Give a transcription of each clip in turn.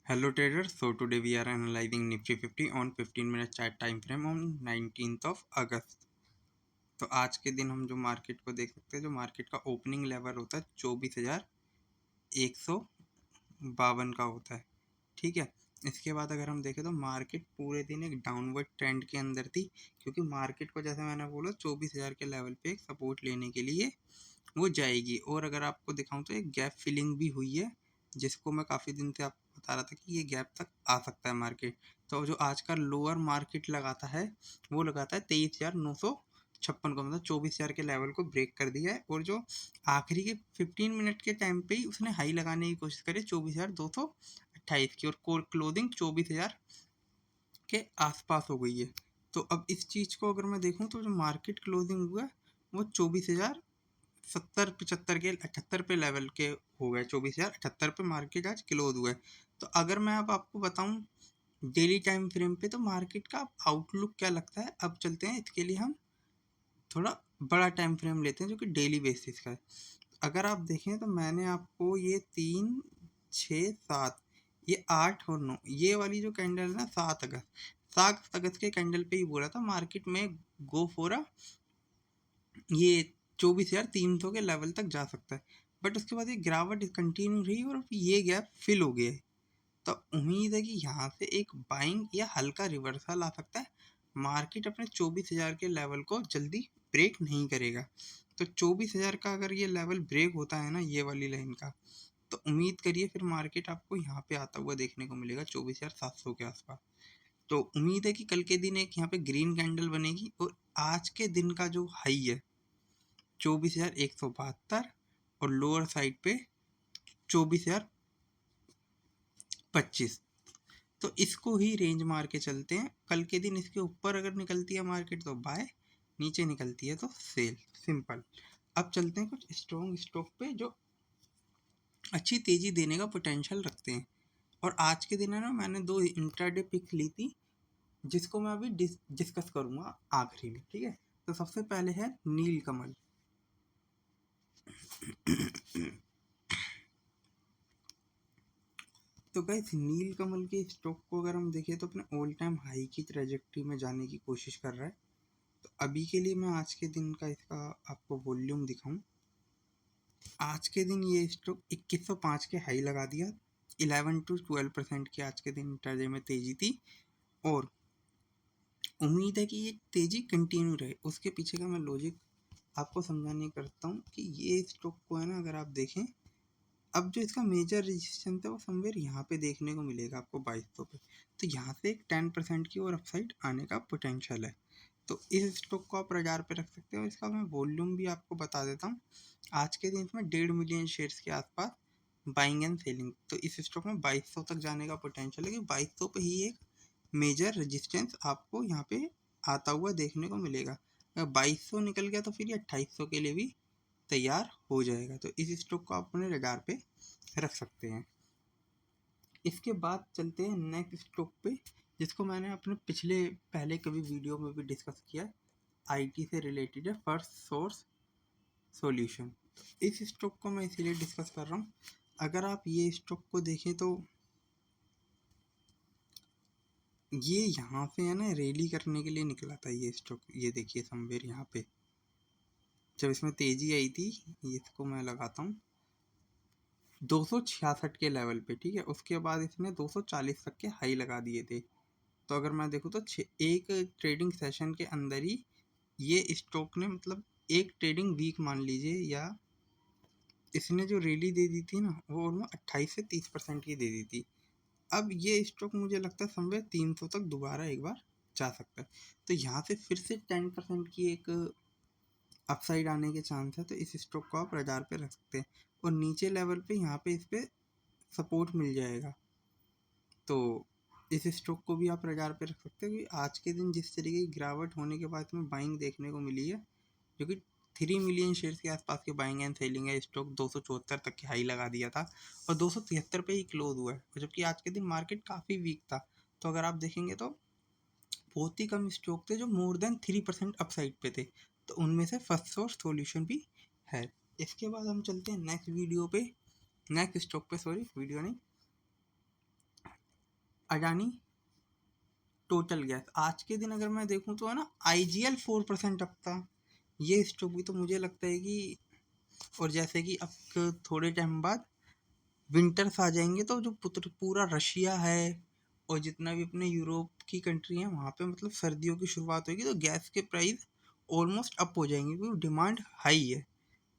Hello traders, so today we are analyzing Nifty 50 on 15-minute chart time frame on 19th of अगस्त। तो आज के दिन हम जो मार्केट को देख सकते हैं, जो मार्केट का ओपनिंग लेवल होता है 24,152 का होता है। ठीक है, इसके बाद अगर हम देखें तो मार्केट पूरे दिन एक डाउनवर्ड ट्रेंड के अंदर थी, क्योंकि मार्केट को जैसे मैंने बोला 24,000 के लेवल पे एक सपोर्ट लेने के लिए वो जाएगी। और अगर आपको दिखाऊं तो एक गैप फिलिंग भी हुई है, जिसको मैं काफ़ी दिन से आपको बता रहा था कि ये गैप तक आ सकता है मार्केट। तो जो आज का लोअर मार्केट लगाता है वो लगाता है 23,956 को, मतलब 24,000 के लेवल को ब्रेक कर दिया है। और जो आखिरी के 15 मिनट के टाइम पे ही उसने हाई लगाने की कोशिश करी 24,228 की, और क्लोजिंग 24,000 के आसपास हो गई है। तो अब इस चीज़ को अगर मैं देखूं तो जो मार्केट क्लोजिंग हुआ है वो 24,070-75 के 78 पे लेवल के हो गए। 24,078 पे मार्केट आज क्लोज हुआ है। तो अगर मैं अब आपको बताऊं डेली टाइम फ्रेम पे तो मार्केट का आउटलुक क्या लगता है, अब चलते हैं इसके लिए हम थोड़ा बड़ा टाइम फ्रेम लेते हैं जो कि डेली बेसिस का है। अगर आप देखें तो मैंने आपको ये 3, 6, 7, ये 8 और 9 ये वाली जो कैंडल है ना 7 अगस्त के कैंडल पे ही बोला था मार्केट में गो फॉर अ ये 24,300 के लेवल तक जा सकता है। बट उसके बाद ये गिरावट कंटिन्यू रही और ये गैप फिल हो गया है। तो उम्मीद है कि यहाँ से एक बाइंग या हल्का रिवर्सल आ सकता है। मार्केट अपने 24,000 के लेवल को जल्दी ब्रेक नहीं करेगा। तो 24,000 का अगर ये लेवल ब्रेक होता है ना, ये वाली लाइन का, तो उम्मीद करिए फिर मार्केट आपको यहाँ पे आता हुआ देखने को मिलेगा 24,700 के आसपास। तो उम्मीद है कि कल के दिन एक यहाँ पे ग्रीन कैंडल बनेगी और आज के दिन का जो हाई है 24,172 और लोअर साइड पे 24,025, तो इसको ही रेंज मार के चलते हैं। कल के दिन इसके ऊपर अगर निकलती है मार्केट तो बाय, नीचे निकलती है तो सेल, सिंपल। अब चलते हैं कुछ स्ट्रॉन्ग स्टॉक पे जो अच्छी तेजी देने का पोटेंशियल रखते हैं। और आज के दिन है ना, मैंने 2 इंट्राडे पिक्स ली थी जिसको मैं अभी डिस्कस करूंगा आखिरी में। ठीक है, तो सबसे पहले है नील कमल। तो गाइस नील कमल के स्टॉक को अगर हम देखें तो अपने ऑल टाइम हाई की ट्रेजेक्टरी में जाने की कोशिश कर रहा है। तो अभी के लिए मैं आज के दिन का इसका आपको वॉल्यूम दिखाऊं। आज के दिन ये स्टॉक 2105 के हाई लगा दिया, 11 to 12% की आज के दिन इंट्राडे में तेजी थी। और उम्मीद है कि ये तेजी कंटिन्यू रहे। उसके पीछे का मैं लॉजिक आपको समझाने की करता हूँ कि ये स्टॉक को है ना, अगर आप देखें अब जो इसका मेजर रेजिस्टेंस है वो समवेयर यहाँ पे देखने को मिलेगा आपको 2200 पे। तो यहाँ से एक 10% की और अपसाइड आने का पोटेंशियल है। तो इस स्टॉक को आप रडार पे रख सकते हो। इसका मैं वॉल्यूम भी आपको बता देता हूँ। आज के दिन इसमें 1.5 मिलियन शेयर्स के आसपास बाइंग एंड सेलिंग। तो इस स्टॉक में 2200 तक जाने का पोटेंशियल है कि 2200 पे ही एक मेजर रेजिस्टेंस आपको यहाँ पे आता हुआ देखने को मिलेगा। अगर 2200 निकल गया तो फिर ये 2800 के लिए भी तैयार हो जाएगा। तो इस स्टॉक को आप अपने रडार पे रख सकते हैं। इसके बाद चलते हैं नेक्स्ट स्टॉक पे, जिसको मैंने अपने पहले कभी वीडियो में भी डिस्कस किया है, आईटी से रिलेटेड है, फर्स्ट सोर्स सॉल्यूशन। इस स्टॉक को मैं इसीलिए डिस्कस कर रहा हूँ। अगर आप ये स्टॉक को देखें तो ये यहाँ से है ना रैली करने के लिए निकला था ये स्टॉक। ये देखिए समवेयर यहाँ पे जब इसमें तेजी आई थी, इसको मैं लगाता हूँ 266 के लेवल पे। ठीक है, उसके बाद इसने 240 तक के हाई लगा दिए थे। तो अगर मैं देखूँ तो एक ट्रेडिंग सेशन के अंदर ही ये स्टॉक ने, मतलब एक ट्रेडिंग वीक मान लीजिए, या इसने जो रैली दे दी थी ना वो ऑलमोस्ट 28 से 30% की दे दी थी। अब ये स्टॉक मुझे लगता है समवेयर 300 तक दोबारा एक बार जा सकता है। तो यहाँ से फिर से 10% की एक अपसाइड आने के चांस है। तो इस स्टॉक को आप रडार पे रख सकते हैं। और नीचे लेवल पे यहाँ पे इस पे सपोर्ट मिल जाएगा। तो इस स्टॉक को भी आप रडार पे रख सकते हैं कि आज के दिन जिस तरीके की गिरावट होने के बाद में बाइंग देखने को मिली है, जो कि 3 मिलियन शेयर्स के आसपास की बाइंग एंड सेलिंग है। स्टॉक 274 तक की हाई लगा दिया था और 273 पे ही क्लोज हुआ है, जबकि आज के दिन मार्केट काफ़ी वीक था। तो अगर आप देखेंगे तो बहुत ही कम स्टॉक थे जो मोर देन 3% अपसाइड पे थे। तो उनमें से फर्स्ट सोर्स सॉल्यूशन भी है। इसके बाद हम चलते हैं नेक्स्ट स्टॉक पे, सॉरी वीडियो नहीं, अडानी टोटल गैस। आज के दिन अगर मैं देखूं तो है ना, आईजीएल 4% अप था। ये स्टॉक भी तो मुझे लगता है कि, और जैसे कि अब थोड़े टाइम बाद विंटर्स आ जाएंगे तो जो पूरा रशिया है और जितना भी अपने यूरोप की कंट्री है वहाँ पे मतलब सर्दियों की शुरुआत होगी, तो गैस के प्राइस ऑलमोस्ट अप हो जाएंगे क्योंकि डिमांड हाई है।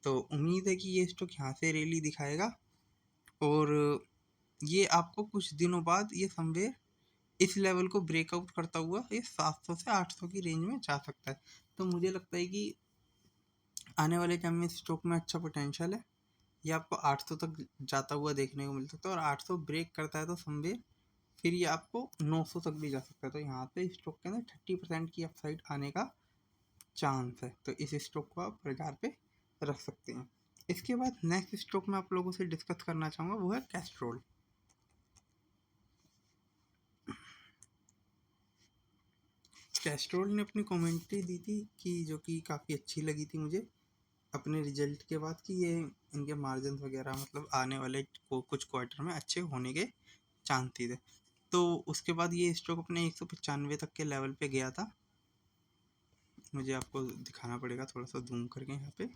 तो उम्मीद है कि ये स्टॉक यहाँ से रैली दिखाएगा और ये आपको कुछ दिनों बाद ये समवेयर इस लेवल को ब्रेकआउट करता हुआ ये 700 से 800 की रेंज में जा सकता है। तो मुझे लगता है कि आने वाले टाइम में स्टॉक में अच्छा पोटेंशियल है। ये आपको 800 तक जाता हुआ देखने को मिल सकता है और 800 ब्रेक करता है तो समवेयर फिर ये आपको 900 तक भी जा सकता है। तो यहाँ पे स्टॉक के अंदर 30% की अपसाइड आने का चांस है। तो इस स्टॉक को आप बाजार पे रख सकते हैं। इसके बाद नेक्स्ट स्टॉक मैं आप लोगों से डिस्कस करना चाहूँगा वो है कैस्ट्रोल। कैस्ट्रोल ने अपनी कमेंट्री दी थी कि जो कि काफ़ी अच्छी लगी थी मुझे अपने रिजल्ट के बाद, कि ये इनके मार्जिन वगैरह मतलब आने वाले कुछ क्वार्टर में अच्छे होने के चांसेस है। तो उसके बाद ये स्टॉक अपने 195 तक के लेवल पे गया था। मुझे आपको दिखाना पड़ेगा थोड़ा सा जूम करके यहाँ पे।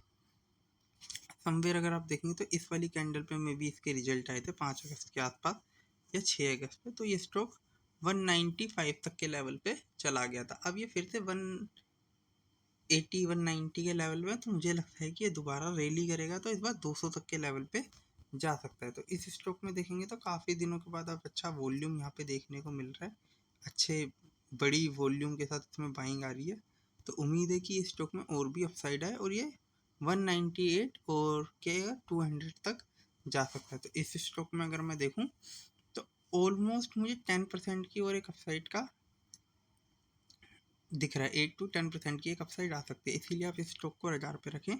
समवेयर अगर आप देखेंगे तो इस वाली कैंडल पे में भी इसके रिजल्ट आए थे 5 अगस्त के आसपास या 6 अगस्त पे। तो ये स्टॉक 195 तक के लेवल पे चला गया था। अब ये फिर से 180 190 के लेवल में, तो मुझे लगता है कि ये दोबारा रैली करेगा तो इस बार 200 तक के लेवल पे जा सकता है। तो इस स्टॉक में देखेंगे तो काफ़ी दिनों के बाद अब अच्छा वॉल्यूम यहाँ पे देखने को मिल रहा है। अच्छे बड़ी वॉल्यूम के साथ इसमें बाइंग आ रही है। तो उम्मीद है कि इस स्टॉक में और भी अपसाइड है और ये 198 और के 200 तक जा सकता है। तो इस स्टॉक में अगर मैं देखूं तो ऑलमोस्ट मुझे 10% की और एक अपसाइड का दिख रहा है। 8 to 10% की एक अपसाइड आ सकती है, इसीलिए आप इस स्टॉक को रडार पे रखें।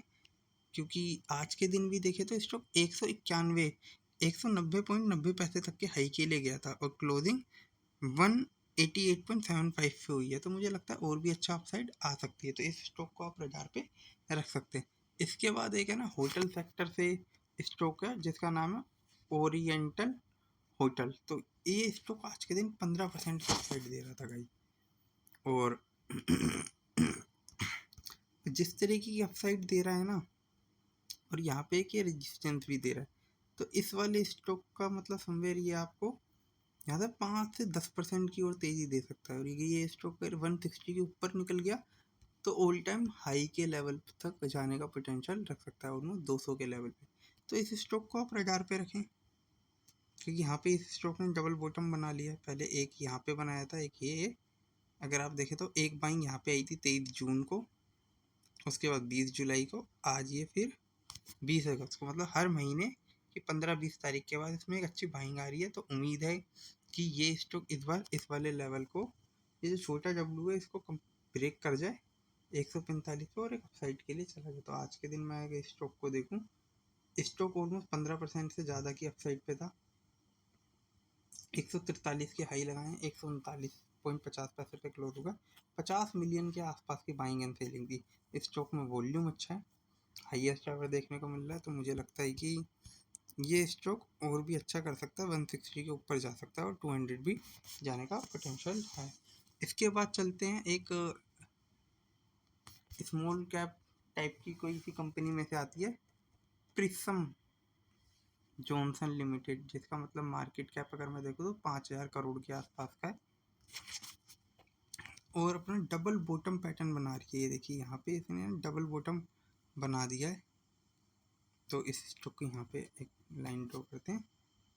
क्योंकि आज के दिन भी देखें तो स्टॉक 191 190.90 तक के हाई के लिए गया था और क्लोजिंग 188.75 पे हुई है। तो मुझे लगता है और भी अच्छा अपसाइड आ सकती है। तो इस स्टॉक को आप रडार पे रख सकते हैं। इसके बाद एक है ना होटल सेक्टर से स्टॉक है जिसका नाम है ओरिएंटल होटल। तो ये स्टॉक आज के दिन 15% का अपसाइड दे रहा था भाई। और जिस तरीके की अपसाइड दे रहा है ना, और यहाँ पे एक ये रेजिस्टेंस भी दे रहा है, तो इस वाले स्टॉक का मतलब समवेयर ये आपको यहाँ से 5 से 10% की और तेज़ी दे सकता है। और ये स्टॉक अगर 160 के ऊपर निकल गया तो ऑल टाइम हाई के लेवल तक जाने का पोटेंशियल रख सकता है, ऑलमोस्ट 200 के लेवल पे। तो इस स्टॉक को आप रडार पे रखें क्योंकि यहाँ पे इस स्टॉक ने डबल बॉटम बना लिया है। पहले एक यहाँ पे बनाया था, एक ये। अगर आप देखें तो एक बाइंग यहाँ पे आई थी 23 जून को, उसके बाद 20 जुलाई को, आज ये फिर 20 अगस्त को। मतलब हर महीने की 15-20 तारीख के बाद इसमें एक अच्छी बाइंग आ रही है। तो उम्मीद है कि ये स्टॉक इस बार इस वाले लेवल को, ये जो छोटा डब्लू है इसको ब्रेक कर जाए 145 पे और एक अपसाइड के लिए चला जाए। तो आज के दिन मैं अगर स्टॉक को देखूँ, स्टॉक ऑलमोस्ट 15% से ज़्यादा की अपसाइड पे था। 143 के हाई लगाए, 139.50 पे क्लोज होगा। 50 मिलियन के आसपास की बाइंग एंड सेलिंग थी। स्टॉक में वॉल्यूम अच्छा है, हाईएस्ट आवर देखने को मिल रहा है। तो मुझे लगता है कि ये स्टॉक और भी अच्छा कर सकता है, 160 के ऊपर जा सकता है और 200 भी जाने का पोटेंशियल है। इसके बाद चलते हैं एक स्मॉल कैप टाइप की कोई सी कंपनी में से आती है, प्रिज्म जॉनसन लिमिटेड, जिसका मतलब मार्केट कैप अगर मैं देखूँ तो 5,000 करोड़ के आसपास का है और अपना डबल बॉटम पैटर्न बना रही है। ये देखिए यहाँ पे इसने डबल बॉटम बना दिया है। तो इस स्टॉक को यहाँ पे एक लाइन ड्रॉ करते हैं।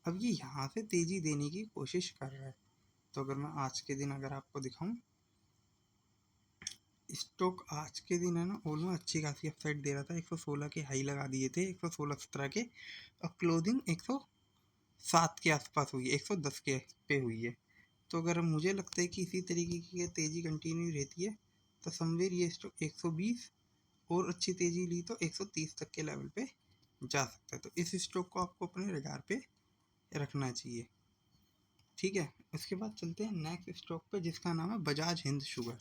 अब ये यहाँ से तेज़ी देने की कोशिश कर रहा है। तो अगर मैं आज के दिन अगर आपको दिखाऊं, स्टॉक आज के दिन है ना ऑलमोस्ट अच्छी खासी अपसाइड दे रहा था। 116 के हाई लगा दिए थे, 116-17 के, और क्लोजिंग 107 के आसपास हुई है, 110 के पे हुई है। तो अगर मुझे लगता है कि इसी तरीके की तेज़ी कंटिन्यू रहती है तो समवेयर ये स्टॉक 120 और अच्छी तेज़ी ली तो 130 तक के लेवल पे जा सकता है। तो इस स्टॉक को आपको अपने रडार पे रखना चाहिए। ठीक है, उसके बाद चलते हैं नेक्स्ट स्टॉक पे जिसका नाम है बजाज हिंद शुगर।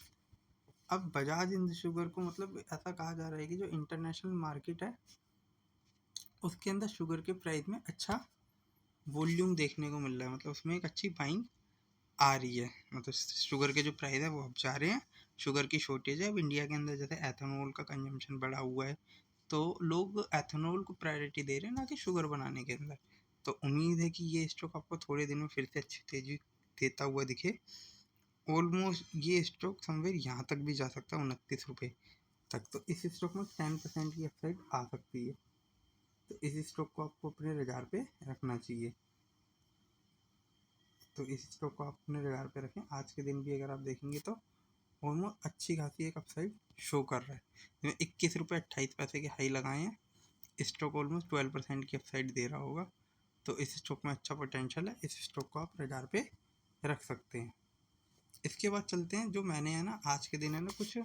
अब बजाज हिंद शुगर को मतलब ऐसा कहा जा रहा है कि जो इंटरनेशनल मार्केट है उसके अंदर शुगर के प्राइस में अच्छा वॉल्यूम देखने को मिल रहा है, मतलब उसमें एक अच्छी बाइंग आ रही है, मतलब शुगर के जो प्राइस है वो अब जा रहे हैं। शुगर की शॉर्टेज है अब इंडिया के अंदर, जैसे एथेनॉल का कंजम्पशन बढ़ा हुआ है तो लोग एथेनॉल को प्रायोरिटी दे रहे हैं, ना कि शुगर बनाने के अंदर। तो उम्मीद है कि ये स्टॉक आपको थोड़े दिन में फिर से अच्छी तेजी देता हुआ दिखे। ऑलमोस्ट ये स्टॉक समवेयर यहाँ तक भी जा सकता है, 29 रुपये तक। तो इस स्टॉक में 10% की अपसाइड आ सकती है, तो इस स्टॉक को आपको अपने रडार पे रखना चाहिए। तो इस स्टॉक को आप अपने रडार पे रखें। आज के दिन भी अगर आप देखेंगे तो ऑलमोस्ट अच्छी खासी एक अपसाइड शो कर रहा है। इसमें 21 रुपये 28 पैसे के हाई लगाए हैं, स्टॉक ऑलमोस्ट 12% की अपसाइड दे रहा होगा। तो इस स्टॉक में अच्छा पोटेंशियल है, इस स्टॉक को आप रडार पे रख सकते हैं। इसके बाद चलते हैं, जो मैंने है ना आज के दिन है ना कुछ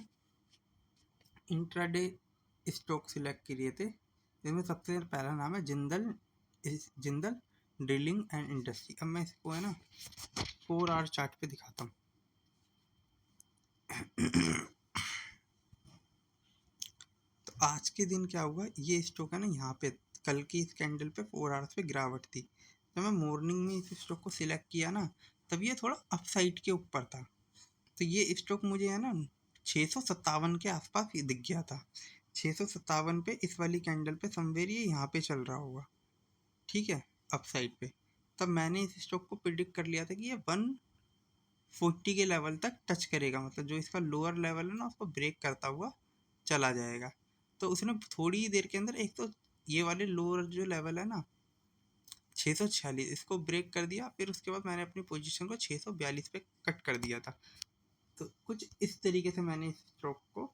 इंट्राडे स्टॉक सिलेक्ट किए थे। इनमें सबसे पहला नाम है Jindal Jindal drilling and industry. अब मैं इसको है ना 4 आवर चार्ट पे दिखाता हूँ। तो आज के दिन क्या हुआ, ये स्टॉक है ना यहाँ पे कल की इस कैंडल पे 4 आवर्स पे गिरावट थी। जब मैं मॉर्निंग में इस स्टॉक को सिलेक्ट किया ना, तब ये थोड़ा अपसाइड के ऊपर था। तो ये स्टॉक मुझे है ना 657 के आसपास ये दिख गया था। 657 पे इस वाली कैंडल पे समवेयर ये यहाँ पे चल रहा होगा, ठीक है, अपसाइड पे। तब मैंने इस स्टॉक को प्रिडिक्ट कर लिया था कि ये 140 के लेवल तक टच करेगा, मतलब जो इसका लोअर लेवल है ना उसको ब्रेक करता हुआ चला जाएगा। तो उसने थोड़ी ही देर के अंदर एक तो ये वाले लोअर जो लेवल है ना 646, इसको ब्रेक कर दिया। फिर उसके बाद मैंने अपनी पोजीशन को 642 पे कट कर दिया था। तो कुछ इस तरीके से मैंने इस स्टॉक को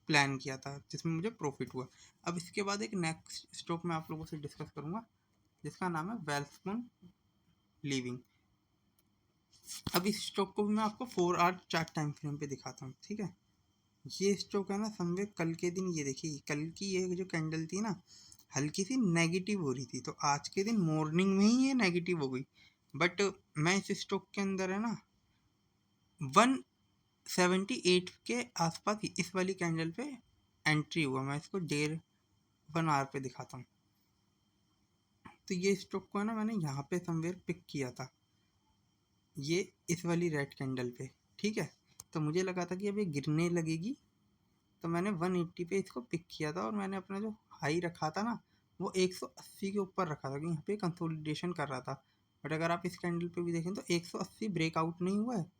प्लान किया था, जिसमें मुझे प्रॉफिट हुआ। अब इसके बाद एक नेक्स्ट स्टॉक मैं आप लोगों से डिस्कस करूंगा, जिसका नाम है वेल्सपुन लिविंग। अब इस स्टॉक को भी मैं आपको 4 आवर चार्ट टाइम फ्रेम पे दिखाता हूँ, ठीक है। ये स्टॉक है ना समवे कल के दिन, ये देखिए कल की ये जो कैंडल थी ना हल्की सी नेगेटिव हो रही थी, तो आज के दिन मॉर्निंग में ही ये नेगेटिव हो गई। बट मैं इस स्टॉक के अंदर है ना 178 के आसपास ही इस वाली कैंडल पे एंट्री हुआ। मैं इसको 1.5 पे दिखाता हूँ। तो ये स्टॉक को है ना मैंने यहाँ पे समवेयर पिक किया था, ये इस वाली रेड कैंडल पे, ठीक है। तो मुझे लगा था कि अब ये गिरने लगेगी, तो मैंने 180 पे इसको पिक किया था। और मैंने अपना जो हाई रखा था ना वो 180 के ऊपर रखा था, कि यहाँ पे कंसोलिडेशन कर रहा था। बट अगर आप इस कैंडल पे भी देखें तो 180 ब्रेकआउट नहीं हुआ है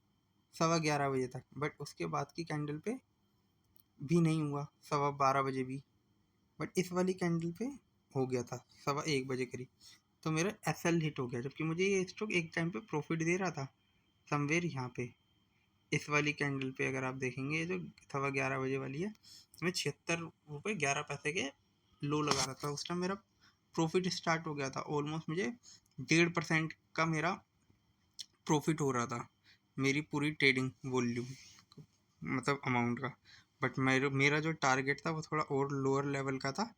11:15 बजे तक, बट उसके बाद की कैंडल पे भी नहीं हुआ 12:15 बजे भी। बट इस वाली कैंडल पे हो गया था 1:15 बजे करीब। तो मेरा एसएल हिट हो गया, जबकि मुझे ये स्टॉक एक टाइम पे प्रॉफिट दे रहा था समवेयर यहाँ पे। इस वाली कैंडल पे अगर आप देखेंगे जो 11:15 बजे वाली है, मैं 76 रुपये 11 पैसे के लो लगा रहा था। उस टाइम मेरा प्रॉफिट स्टार्ट हो गया था, ऑलमोस्ट मुझे 1.5% का मेरा प्रॉफिट हो रहा था, मेरी पूरी ट्रेडिंग वॉल्यूम मतलब अमाउंट का। बट मेरा जो टारगेट था वो थोड़ा और लोअर लेवल का था,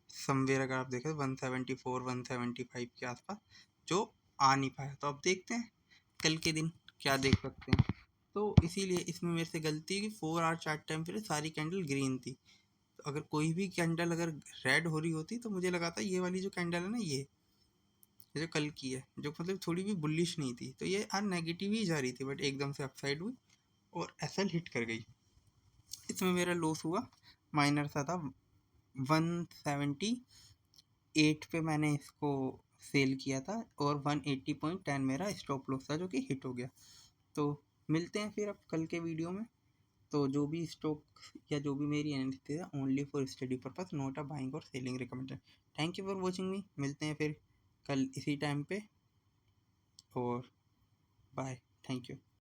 समवेयर अगर आप देखें तो 174 175 के आसपास, जो आ नहीं पाया। तो अब देखते हैं कल के दिन क्या देख सकते हैं। तो इसीलिए इसमें मेरे से गलती कि 4 आवर चार्ट टाइम पे सारी कैंडल ग्रीन थी। तो अगर कोई भी कैंडल अगर रेड हो रही होती तो मुझे लगा था ये वाली जो कैंडल है ना ये जो कल की है, जो मतलब थोड़ी भी बुलिश नहीं थी, तो ये आज नेगेटिव ही जा रही थी, बट एकदम से अपसाइड हुई और एसएल हिट कर गई। इसमें मेरा लॉस हुआ, माइनर सा था। 178 पे मैंने इसको सेल किया था और 180.10 मेरा स्टॉप लॉस था, जो कि हिट हो गया। तो मिलते हैं फिर अब कल के वीडियो में। तो जो भी स्टॉक या जो भी मेरी एनालिसिस है only for study purpose, not a buying or selling recommended. Thank you for watching me. मिलते हैं फिर कल इसी टाइम पे, और बाय, थैंक यू।